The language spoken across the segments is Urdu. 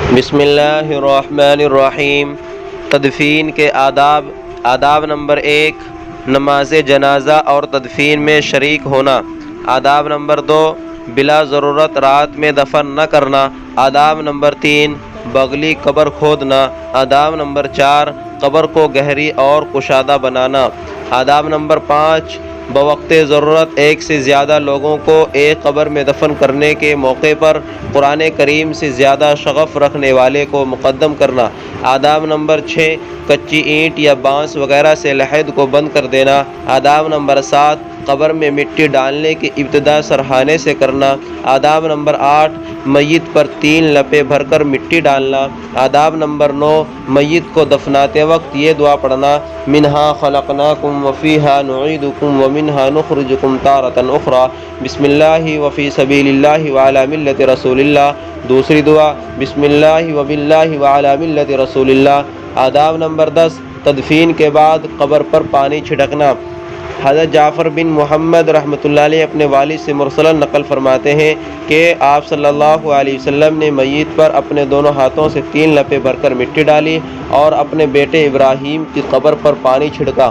بسم اللہ الرحمن الرحیم۔ تدفین کے آداب نمبر 1، نماز جنازہ اور تدفین میں شریک ہونا۔ آداب نمبر 2، بلا ضرورت رات میں دفن نہ کرنا۔ آداب نمبر 3، بغلی قبر کھودنا۔ آداب نمبر 4، قبر کو گہری اور کشادہ بنانا۔ آداب نمبر 5، بوقت ضرورت ایک سے زیادہ لوگوں کو ایک قبر میں دفن کرنے کے موقع پر قرآن کریم سے زیادہ شغف رکھنے والے کو مقدم کرنا۔ آداب نمبر 6، کچی اینٹ یا بانس وغیرہ سے لحد کو بند کر دینا۔ آداب نمبر 7، قبر میں مٹی ڈالنے کی ابتدا سرہانے سے کرنا۔ آداب نمبر 8، میت پر 3 لپے بھر کر مٹی ڈالنا۔ آداب نمبر 9، میت کو دفناتے وقت یہ دعا پڑھنا: منہا خلقناکم وفیہا نعیدکم ومنہا نخرجکم تارۃ اخری، بسم اللہ وفی سبیل اللہ وعلی ملت رسول اللہ۔ دوسری دعا: بسم اللہ وباللہ وعلی ملت رسول اللہ۔ آداب نمبر 10، تدفین کے بعد قبر پر پانی چھڑکنا۔ حضرت جعفر بن محمد رحمۃ اللہ علیہ اپنے والد سے مرسلاً نقل فرماتے ہیں کہ آپ صلی اللہ علیہ وسلم نے میت پر اپنے دونوں ہاتھوں سے 3 لپے بھر کر مٹی ڈالی اور اپنے بیٹے ابراہیم کی قبر پر پانی چھڑکا۔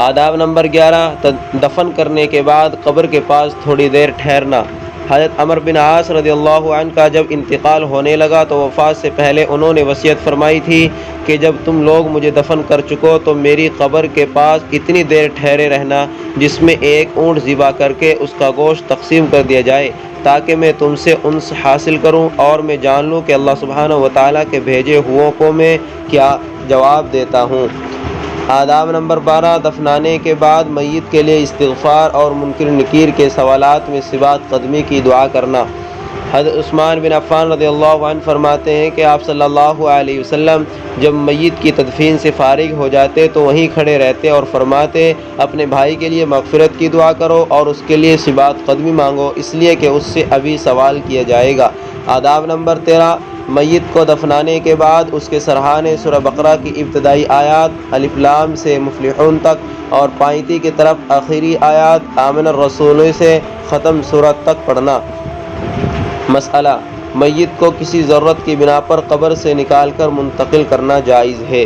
آداب نمبر 11، دفن کرنے کے بعد قبر کے پاس تھوڑی دیر ٹھہرنا۔ حضرت عمرو بن عاص رضی اللہ عنہ کا جب انتقال ہونے لگا تو وفات سے پہلے انہوں نے وصیت فرمائی تھی کہ جب تم لوگ مجھے دفن کر چکو تو میری قبر کے پاس اتنی دیر ٹھہرے رہنا جس میں ایک اونٹ ذبح کر کے اس کا گوشت تقسیم کر دیا جائے، تاکہ میں تم سے انس حاصل کروں اور میں جان لوں کہ اللہ سبحانہ و تعالیٰ کے بھیجے ہوئوں کو میں کیا جواب دیتا ہوں۔ آداب نمبر 12، دفنانے کے بعد میت کے لیے استغفار اور منکر نکیر کے سوالات میں ثبات قدمی کی دعا کرنا۔ حضرت عثمان بن عفان رضی اللہ عنہ فرماتے ہیں کہ آپ صلی اللہ علیہ وسلم جب میت کی تدفین سے فارغ ہو جاتے تو وہیں کھڑے رہتے اور فرماتے: اپنے بھائی کے لیے مغفرت کی دعا کرو اور اس کے لیے ثبات قدمی مانگو، اس لیے کہ اس سے ابھی سوال کیا جائے گا۔ آداب نمبر 13، میت کو دفنانے کے بعد اس کے سرہانے سورہ بقرہ کی ابتدائی آیات الف لام سے مفلحون تک اور پائنتی کی طرف آخری آیات آمن الرسول سے ختم سورت تک پڑھنا۔ مسئلہ: میت کو کسی ضرورت کی بنا پر قبر سے نکال کر منتقل کرنا جائز ہے؟